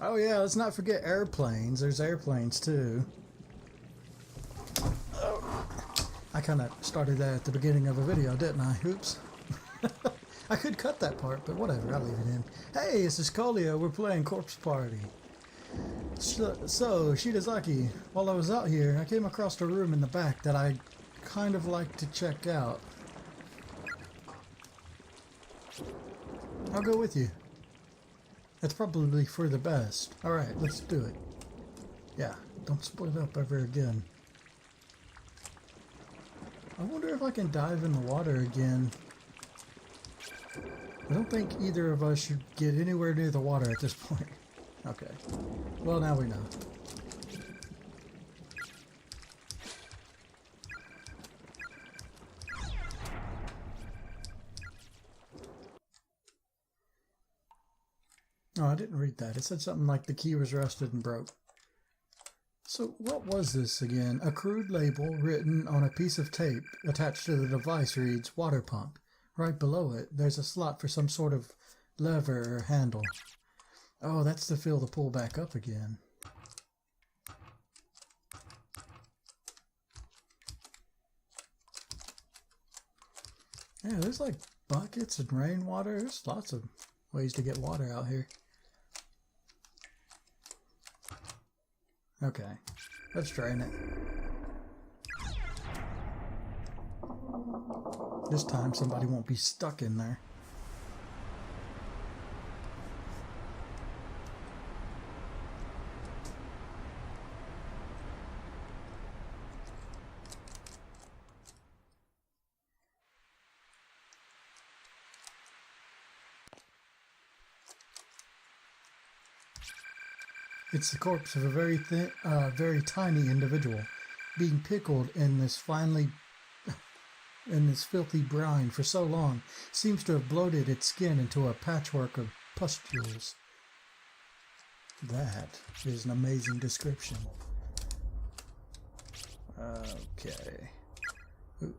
Oh yeah, let's not forget airplanes. There's airplanes too. I kind of started that at the beginning of a video, didn't I? Oops. I could cut that part, but whatever, I'll leave it in. Hey, this is Kolio. We're playing Corpse Party. So, Shidazaki, while I was out here, I came across a room in the back that I kind of like to check out. I'll go with you. It's probably for the best. Alright, let's do it. Yeah, don't split up ever again. I wonder if I can dive in the water again. I don't think either of us should get anywhere near the water at this point. Okay. Well, now we know. Oh, I didn't read that. It said something like the key was rusted and broke. So what was this again? A crude label written on a piece of tape attached to the device reads water pump. Right below it, there's a slot for some sort of lever or handle. Oh, that's to fill the pool back up again. Yeah, there's like buckets and rainwater. There's lots of ways to get water out here. Okay, let's drain it. This time somebody won't be stuck in there. It's the corpse of a very tiny individual, being pickled in this filthy brine for so long, seems to have bloated its skin into a patchwork of pustules. That is an amazing description. Okay. Ooh.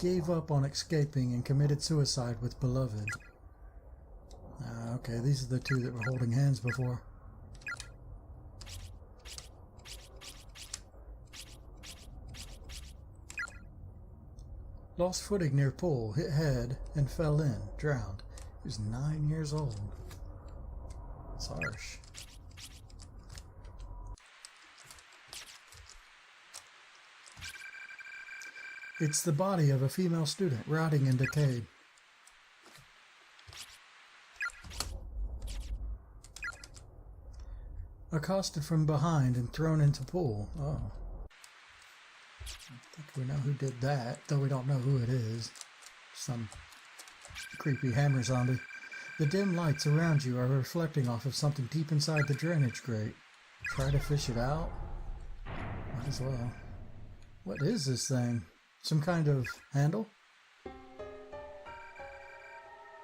Gave up on escaping and committed suicide with beloved. Okay, these are the two that were holding hands before. Lost footing near pool, hit head, and fell in, drowned. He was 9 years old. It's harsh. It's the body of a female student, rotting and decayed. Accosted from behind and thrown into pool. Oh. I think we know who did that, though we don't know who it is. Some creepy hammer zombie. The dim lights around you are reflecting off of something deep inside the drainage grate. Try to fish it out? Might as well. What is this thing? Some kind of handle?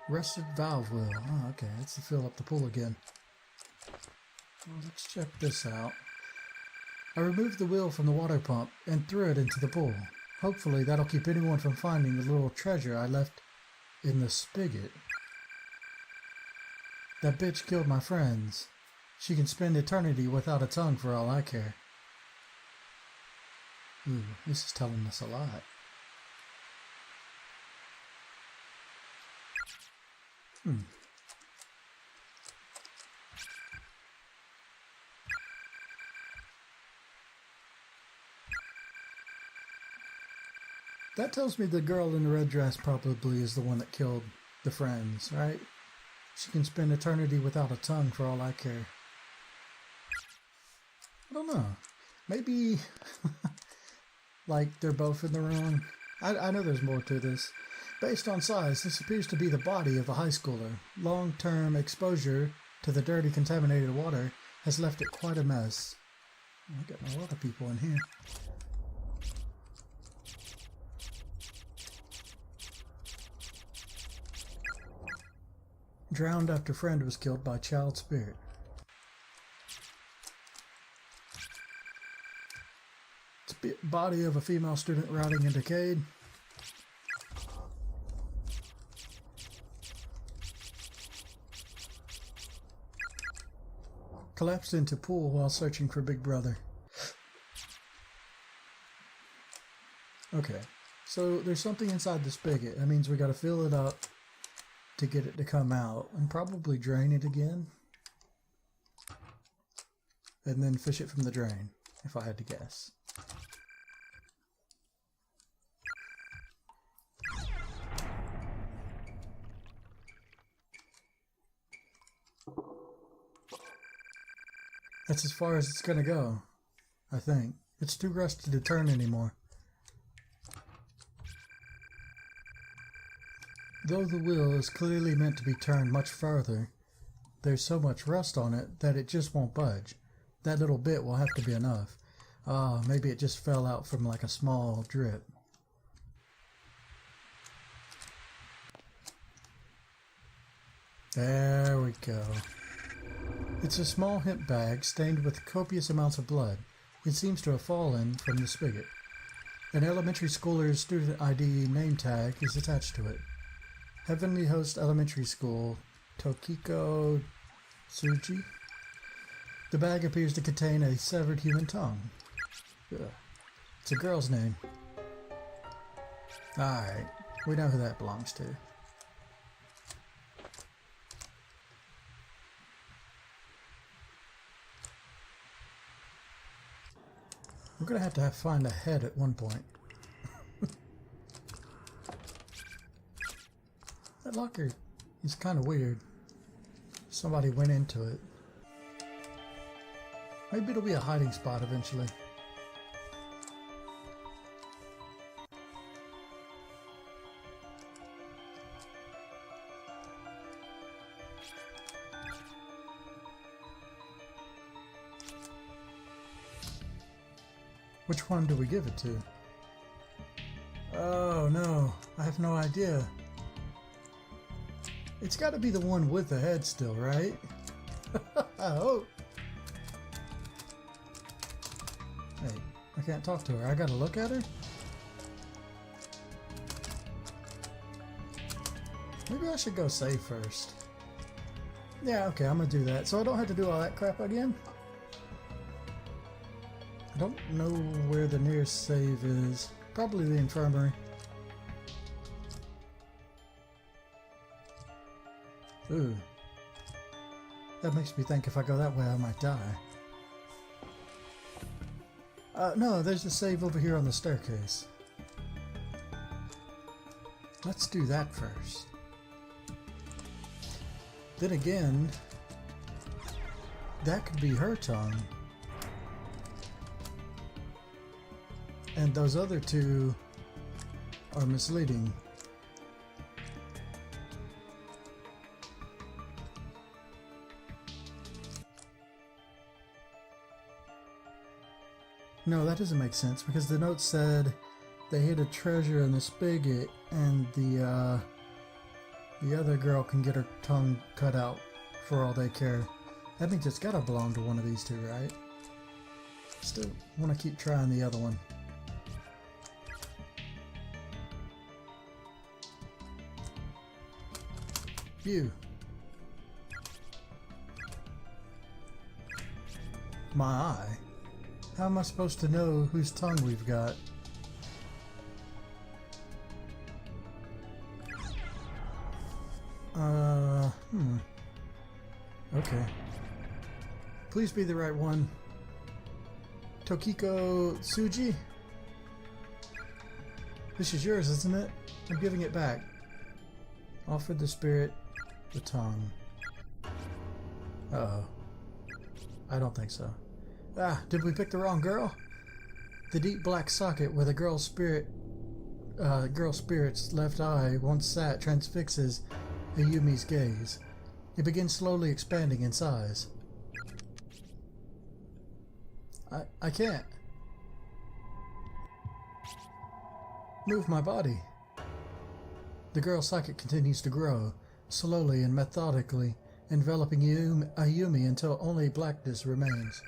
Rusted valve wheel. Oh, okay. That's to fill up the pool again. Well, let's check this out. I removed the wheel from the water pump and threw it into the pool. Hopefully that'll keep anyone from finding the little treasure I left in the spigot. That bitch killed my friends. She can spend eternity without a tongue for all I care. Ooh, this is telling us a lot. That tells me the girl in the red dress probably is the one that killed the friends, right? She can spend eternity without a tongue for all I care. I don't know. Maybe, like, they're both in the wrong. I know there's more to this. Based on size, this appears to be the body of a high schooler. Long-term exposure to the dirty, contaminated water has left it quite a mess. I got a lot of people in here. Drowned after friend was killed by child spirit. Body of a female student rotting and decayed. Collapsed into pool while searching for Big Brother. Okay, so there's something inside the spigot. That means we gotta fill it up to get it to come out, and probably drain it again. And then fish it from the drain, if I had to guess. That's as far as it's gonna go, I think. It's too rusty to turn anymore. Though the wheel is clearly meant to be turned much farther, there's so much rust on it that it just won't budge. That little bit will have to be enough. Ah, maybe it just fell out from like a small drip. There we go. It's a small hemp bag stained with copious amounts of blood. It seems to have fallen from the spigot. An elementary schooler's student ID name tag is attached to it. Heavenly Host Elementary School, Tokiko Tsuji. The bag appears to contain a severed human tongue. Ugh. It's a girl's name. Alright, we know who that belongs to. We're gonna have to find a head at one point. That locker is kind of weird. Somebody went into it. Maybe it'll be a hiding spot eventually. Which one do we give it to? Oh no, I have no idea. It's got to be the one with the head still, right? Oh. Hey, I can't talk to her. I gotta look at her? Maybe I should go save first. Yeah, okay, I'm gonna do that. So I don't have to do all that crap again? I don't know where the nearest save is. Probably the infirmary. Ooh. That makes me think if I go that way I might die. No, there's a save over here on the staircase. Let's do that first. Then again, that could be her tongue. And those other two are misleading. No, that doesn't make sense because the note said they hid a treasure in the spigot and the other girl can get her tongue cut out for all they care. That means it's gotta belong to one of these two, right? Still want to keep trying the other one. You. My eye? How am I supposed to know whose tongue we've got? Okay. Please be the right one. Tokiko Tsuji? This is yours, isn't it? I'm giving it back. Offer the spirit the tongue. Uh-oh. I don't think so. Ah, did we pick the wrong girl? The deep black socket where the girl spirit's left eye once sat transfixes Ayumi's gaze. It begins slowly expanding in size. I can't move my body. The girl's socket continues to grow, slowly and methodically, enveloping Ayumi until only blackness remains.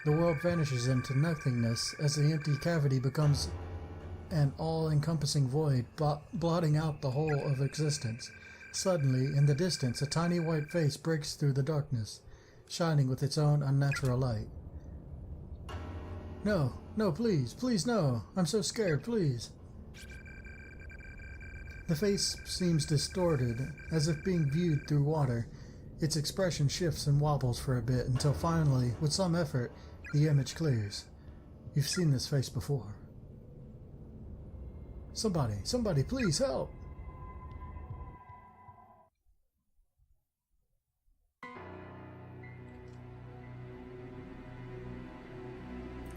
The world vanishes into nothingness as the empty cavity becomes an all-encompassing void, blotting out the whole of existence. Suddenly, in the distance, a tiny white face breaks through the darkness. shining with its own unnatural light. No, no, please, please, no. I'm so scared, please. The face seems distorted, as if being viewed through water. Its expression shifts and wobbles for a bit until finally, with some effort, the image clears. You've seen this face before. Somebody, please help!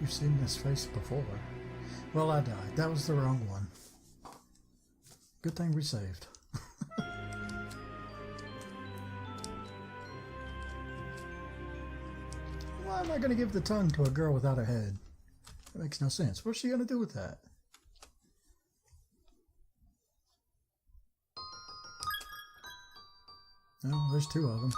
You've seen this face before. Well, I died. That was the wrong one. Good thing we saved. Why am I going to give the tongue to a girl without a head? That makes no sense. What's she going to do with that? Oh, there's two of them.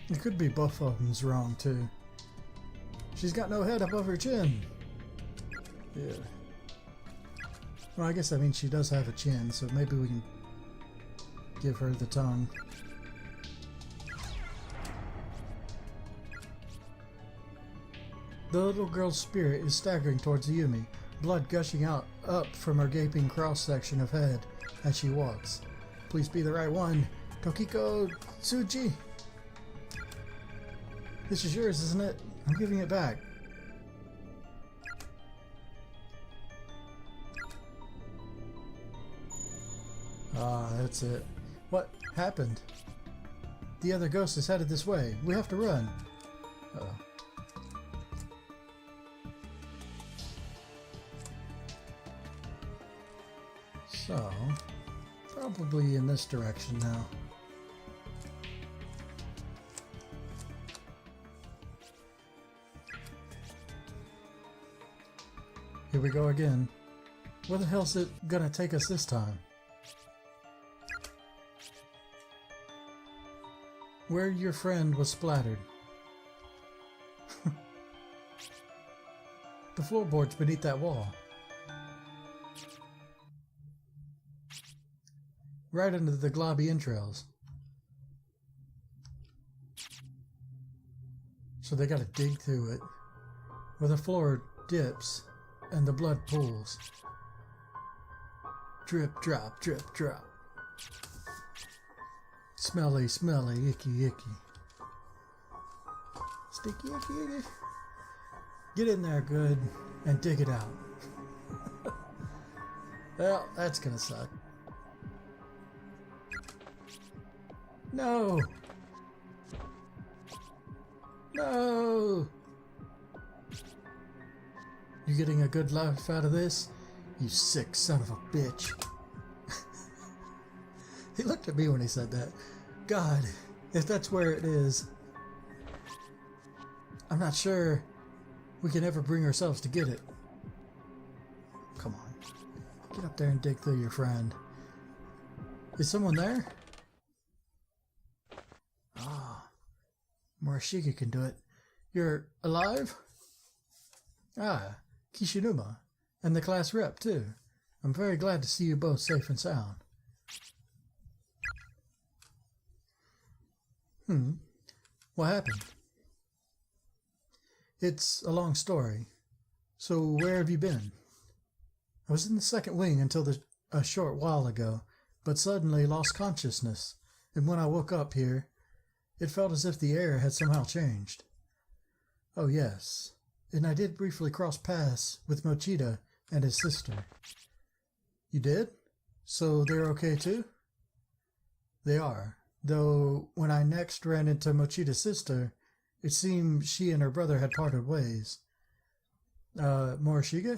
It could be both of them's wrong, too. She's got no head above her chin. Yeah. Well, I guess that means she does have a chin, so maybe we can give her the tongue. The little girl's spirit is staggering towards Yumi, blood gushing out up from her gaping cross-section of head as she walks. Please be the right one. Tokiko Tsuji. This is yours, isn't it? I'm giving it back. Ah, that's it. What happened? The other ghost is headed this way. We have to run. Uh-oh. So, probably in this direction now. Here we go again. Where the hell's it gonna take us this time? Where your friend was splattered. The floorboards beneath that wall. Right into the globby entrails. So they gotta dig through it. Where the floor dips and the blood pools. Drip, drop, drip, drop. Smelly, smelly, icky, icky. Sticky, icky, icky. Get in there good and dig it out. Well, that's gonna suck. No! No! You getting a good laugh out of this? You sick son of a bitch. He looked at me when he said that. God, if that's where it is, I'm not sure we can ever bring ourselves to get it. Come on. Get up there and dig through your friend. Is someone there? Ah, Morishige can do it. You're alive? Ah, Kishinuma. And the class rep, too. I'm very glad to see you both safe and sound. What happened? It's a long story. So where have you been? I was in the second wing until a short while ago, but suddenly lost consciousness, and when I woke up here, it felt as if the air had somehow changed. Oh yes, and I did briefly cross paths with Mochida and his sister. You did? So they're okay too? They are, though when I next ran into Mochida's sister, it seemed she and her brother had parted ways. Morishige?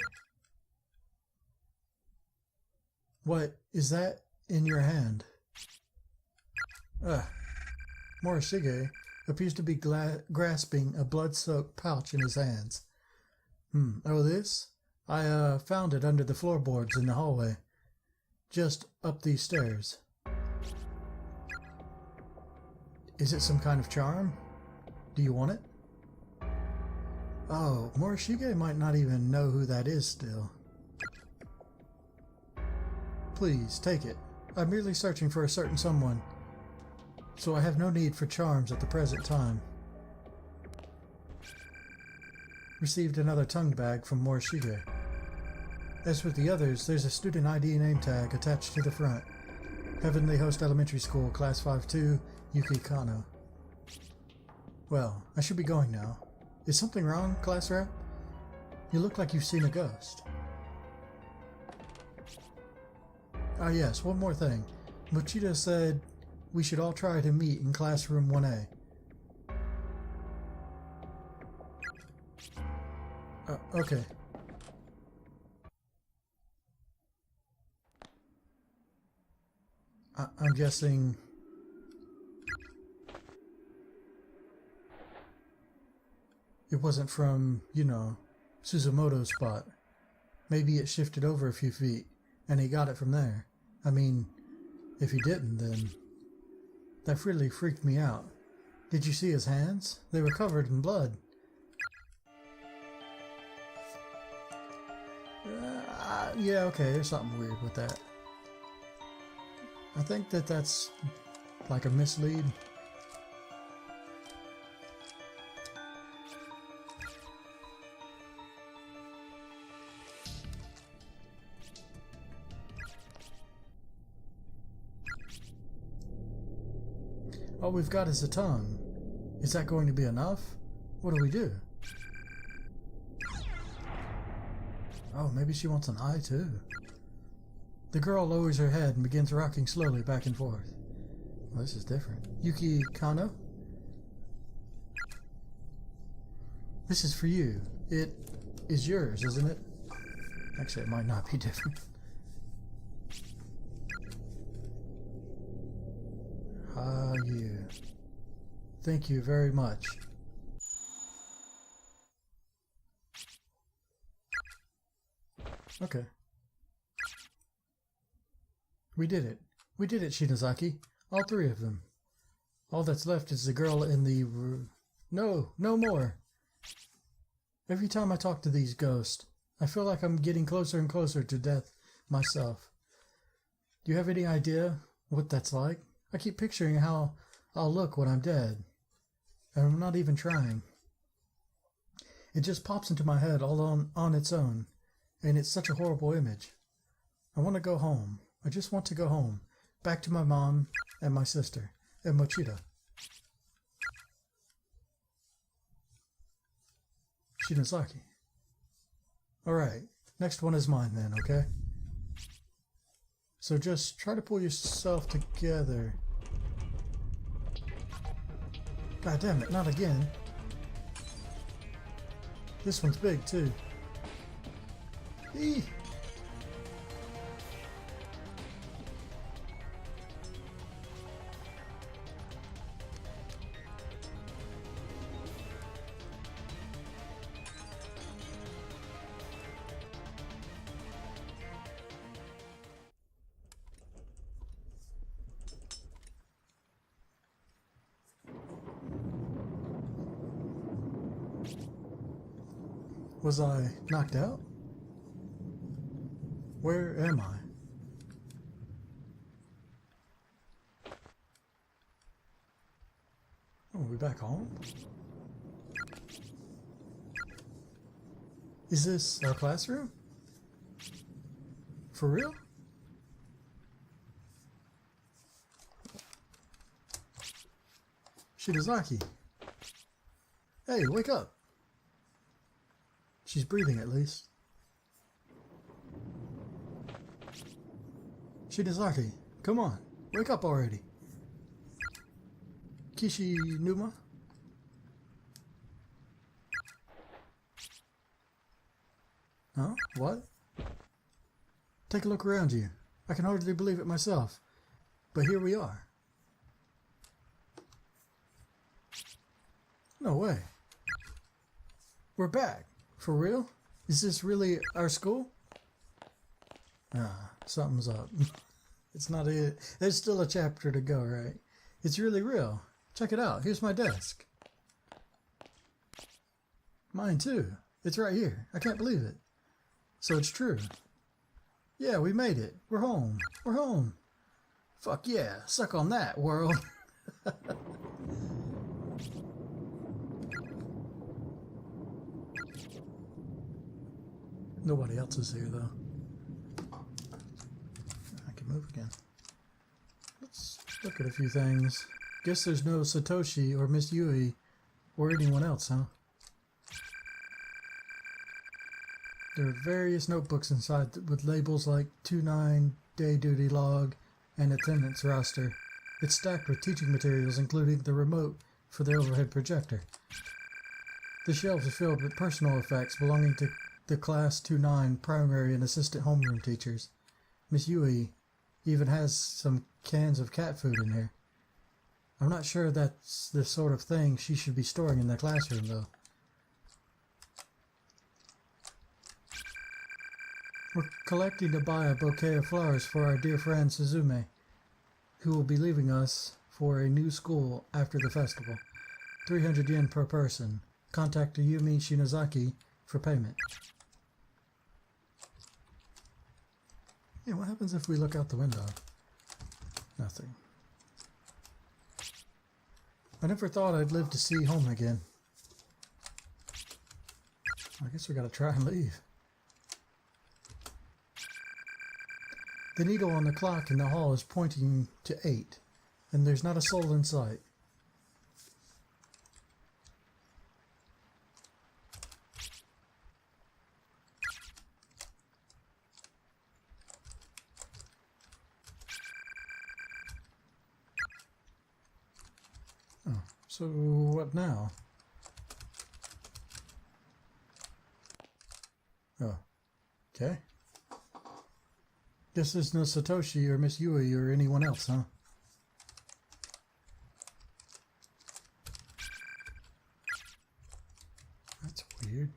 What is that in your hand? Morishige appears to be grasping a blood-soaked pouch in his hands. Oh, this? I found it under the floorboards in the hallway. Just up these stairs. Is it some kind of charm? Do you want it? Oh, Morishige might not even know who that is still. Please, take it. I'm merely searching for a certain someone, so I have no need for charms at the present time. Received another tongue bag from Morishige. As with the others, there's a student ID name tag attached to the front. Heavenly Host Elementary School, Class 5-2, Yuki Kano. Well, I should be going now. Is something wrong, class rep? You look like you've seen a ghost. Ah yes, one more thing. Mochida said we should all try to meet in classroom 1A. Okay. I'm guessing... It wasn't from, you know, Suzumoto's spot. Maybe it shifted over a few feet, and he got it from there. I mean, if he didn't, then... That really freaked me out. Did you see his hands? They were covered in blood. Yeah, okay, there's something weird with that. I think that's like a mislead. All we've got is a tongue. Is that going to be enough? What do we do? Oh, maybe she wants an eye too. The girl lowers her head and begins rocking slowly back and forth. Well, this is different. Yuki Kano? This is for you. It is yours, isn't it? Actually, it might not be different. Ah, you. Thank you very much. Okay. We did it. We did it, Shinozaki. All three of them. All that's left is the girl in the... No, no more. Every time I talk to these ghosts, I feel like I'm getting closer and closer to death myself. Do you have any idea what that's like? I keep picturing how I'll look when I'm dead. And I'm not even trying. It just pops into my head all on its own. And it's such a horrible image. I want to go home. I just want to go home. Back to my mom and my sister. And Mochida. Shinozaki. Alright. Next one is mine then, okay? So just try to pull yourself together. God damn it, not again. This one's big too. Eee. Was I knocked out? Where am I? Oh, we're back home? Is this our classroom? For real? Shinozaki. Hey, wake up. She's breathing at least. Shinozaki, come on. Wake up already. Kishinuma? Huh? What? Take a look around you. I can hardly believe it myself. But here we are. No way. We're back. For real? Is this really our school? Ah, something's up. It's not it. There's still a chapter to go, right? It's really real. Check it out. Here's my desk. Mine too. It's right here. I can't believe it. So it's true. Yeah, we made it. We're home. We're home. Fuck yeah. Suck on that, world. Nobody else is here, though. I can move again. Let's look at a few things. Guess there's no Satoshi or Miss Yui or anyone else, huh? There are various notebooks inside with labels like 29, day duty log, and attendance roster. It's stacked with teaching materials, including the remote for the overhead projector. The shelves are filled with personal effects belonging to the Class 29 primary and assistant homeroom teachers. Miss Yui even has some cans of cat food in here. I'm not sure that's the sort of thing she should be storing in the classroom, though. We're collecting to buy a bouquet of flowers for our dear friend Suzume, who will be leaving us for a new school after the festival. 300 yen per person. Contact Yumi Shinozaki for payment. Yeah, what happens if we look out the window? Nothing. I never thought I'd live to see home again. I guess we gotta try and leave. The needle on the clock in the hall is pointing to 8, and there's not a soul in sight. Oh, so what now? Oh, okay. Guess there's no Satoshi or Miss Yui or anyone else, huh? That's weird.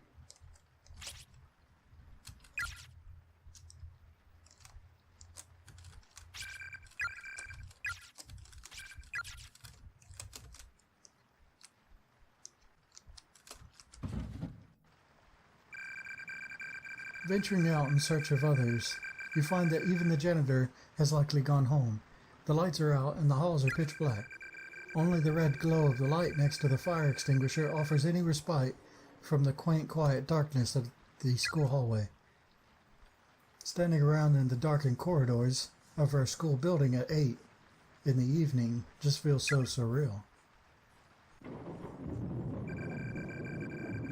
Venturing out in search of others, you find that even the janitor has likely gone home. The lights are out and the halls are pitch black. Only the red glow of the light next to the fire extinguisher offers any respite from the quaint, quiet darkness of the school hallway. Standing around in the darkened corridors of our school building at 8 in the evening just feels so surreal.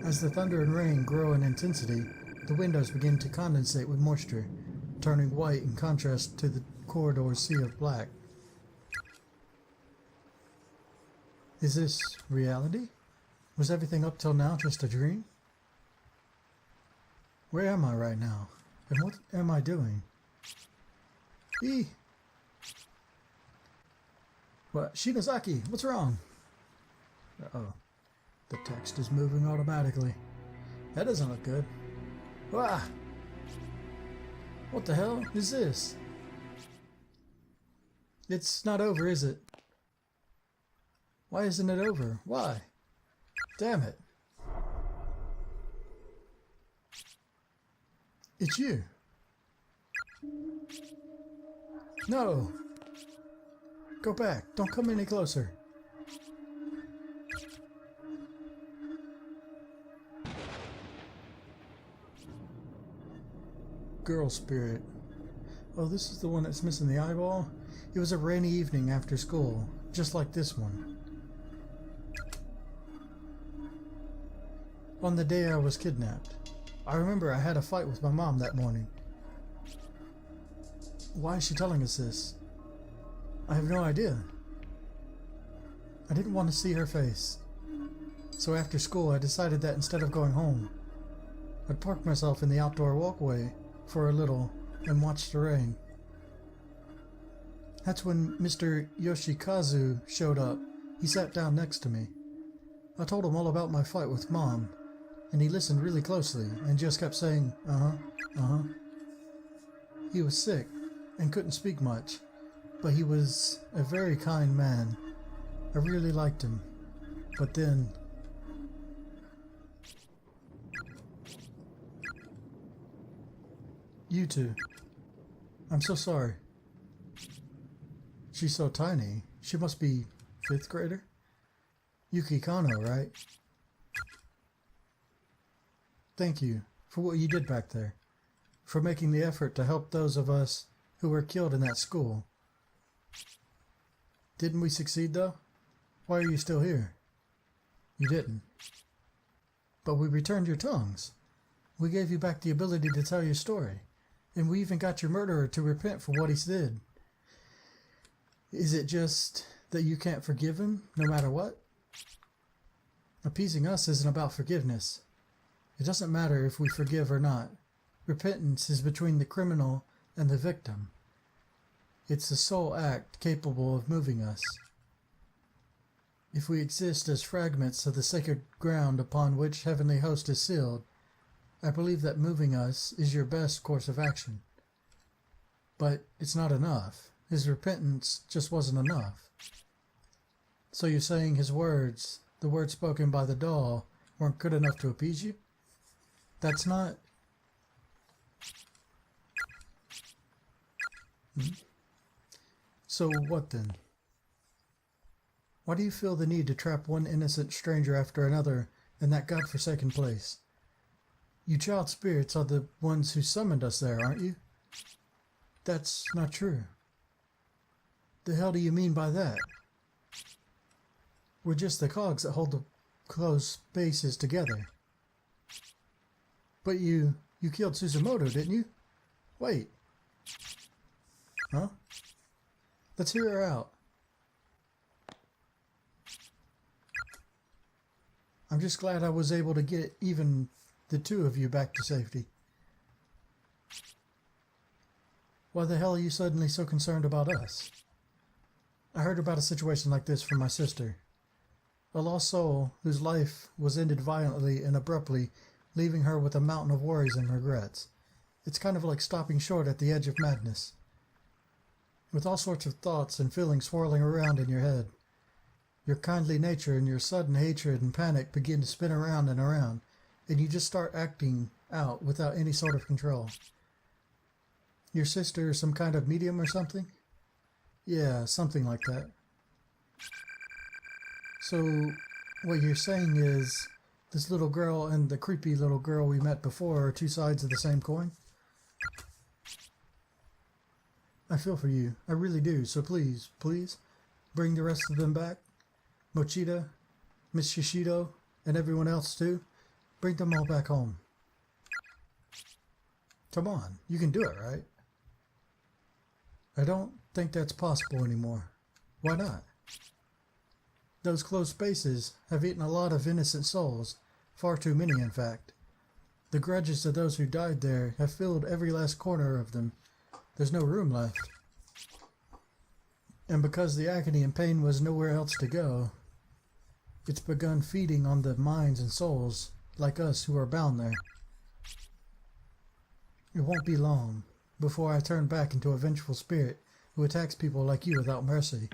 As the thunder and rain grow in intensity, the windows begin to condensate with moisture, turning white in contrast to the corridor's sea of black. Is this reality? Was everything up till now just a dream? Where am I right now? And what am I doing? What? Shinozaki, what's wrong? Uh-oh. The text is moving automatically. That doesn't look good. Ah! What the hell is this? It's not over, is it? Why isn't it over? Why? Damn it. It's you. No. Go back. Don't come any closer. Girl spirit. Oh, this is the one that's missing the eyeball? It was a rainy evening after school, just like this one. On the day I was kidnapped. I remember I had a fight with my mom that morning. Why is she telling us this? I have no idea. I didn't want to see her face. So after school I decided that instead of going home, I'd park myself in the outdoor walkway for a little and watch the rain. That's when Mr. Yoshikazu showed up. He sat down next to me. I told him all about my fight with Mom. and he listened really closely and just kept saying, uh-huh, uh-huh. He was sick and couldn't speak much, but he was a very kind man. I really liked him. But then... You two. I'm so sorry. She's so tiny. She must be 5th grader? Yuki Kano, right? Thank you for what you did back there. For making the effort to help those of us who were killed in that school. Didn't we succeed though? Why are you still here? You didn't. But we returned your tongues. We gave you back the ability to tell your story. And we even got your murderer to repent for what he did. Is it just that you can't forgive him, no matter what? Appeasing us isn't about forgiveness. It doesn't matter if we forgive or not. Repentance is between the criminal and the victim. It's the sole act capable of moving us. If we exist as fragments of the sacred ground upon which Heavenly Host is sealed, I believe that moving us is your best course of action. But it's not enough. His repentance just wasn't enough. So you're saying his words, the words spoken by the doll, weren't good enough to appease you? That's not... So what then? Why do you feel the need to trap one innocent stranger after another in that godforsaken place? You child spirits are the ones who summoned us there, aren't you? That's not true. The hell do you mean by that? We're just the cogs that hold the closed spaces together. But you killed Suzumoto, didn't you? Wait. Huh? Let's hear her out. I'm just glad I was able to get even the two of you back to safety. Why the hell are you suddenly so concerned about us? I heard about a situation like this from my sister. A lost soul whose life was ended violently and abruptly, leaving her with a mountain of worries and regrets. It's kind of like stopping short at the edge of madness, with all sorts of thoughts and feelings swirling around in your head. Your kindly nature and your sudden hatred and panic begin to spin around and around, and you just start acting out without any sort of control. Your sister is some kind of medium or something? Yeah, something like that. So, what you're saying is, this little girl and the creepy little girl we met before are two sides of the same coin? I feel for you. I really do. So please, please, bring the rest of them back. Mochida, Miss Shishido, and everyone else too. Bring them all back home. Come on, you can do it, right? I don't think that's possible anymore. Why not? Those closed spaces have eaten a lot of innocent souls. Far too many, in fact. The grudges of those who died there have filled every last corner of them. There's no room left. And because the agony and pain was nowhere else to go, it's begun feeding on the minds and souls like us who are bound there. It won't be long before I turn back into a vengeful spirit who attacks people like you without mercy.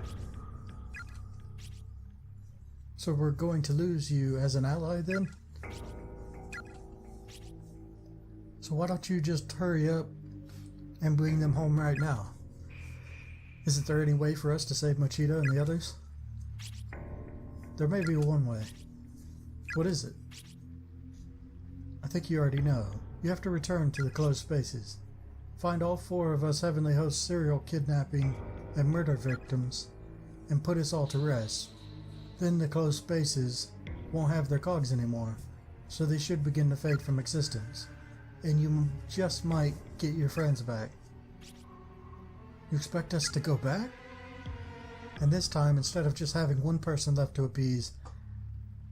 So we're going to lose you as an ally then? So why don't you just hurry up and bring them home right now? Isn't there any way for us to save Mochida and the others? There may be one way. What is it? I think you already know. You have to return to the closed spaces. Find all 4 of us Heavenly Host serial kidnapping and murder victims and put us all to rest. Then the closed spaces won't have their cogs anymore, so they should begin to fade from existence. And you just might get your friends back. You expect us to go back? And this time, instead of just having one person left to appease,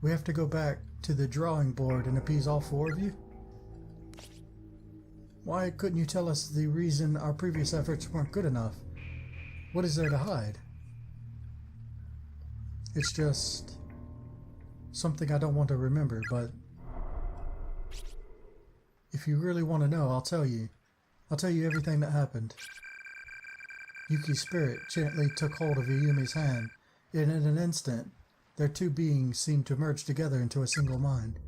we have to go back to the drawing board and appease all 4 of you? Why couldn't you tell us the reason our previous efforts weren't good enough? What is there to hide? It's just something I don't want to remember, but If you really want to know, I'll tell you. I'll tell you everything that happened. Yuki's spirit gently took hold of Ayumi's hand, and in an instant, their two beings seemed to merge together into a single mind.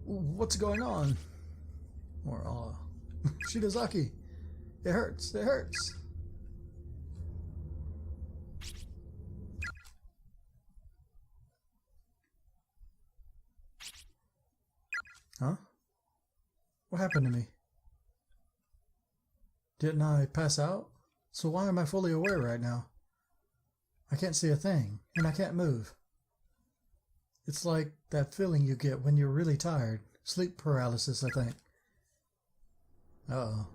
What's going on? Or, Shidozaki, it hurts, it hurts. Huh? What happened to me? Didn't I pass out? So why am I fully aware right now? I can't see a thing, and I can't move. It's like that feeling you get when you're really tired. Sleep paralysis, I think. Uh-oh.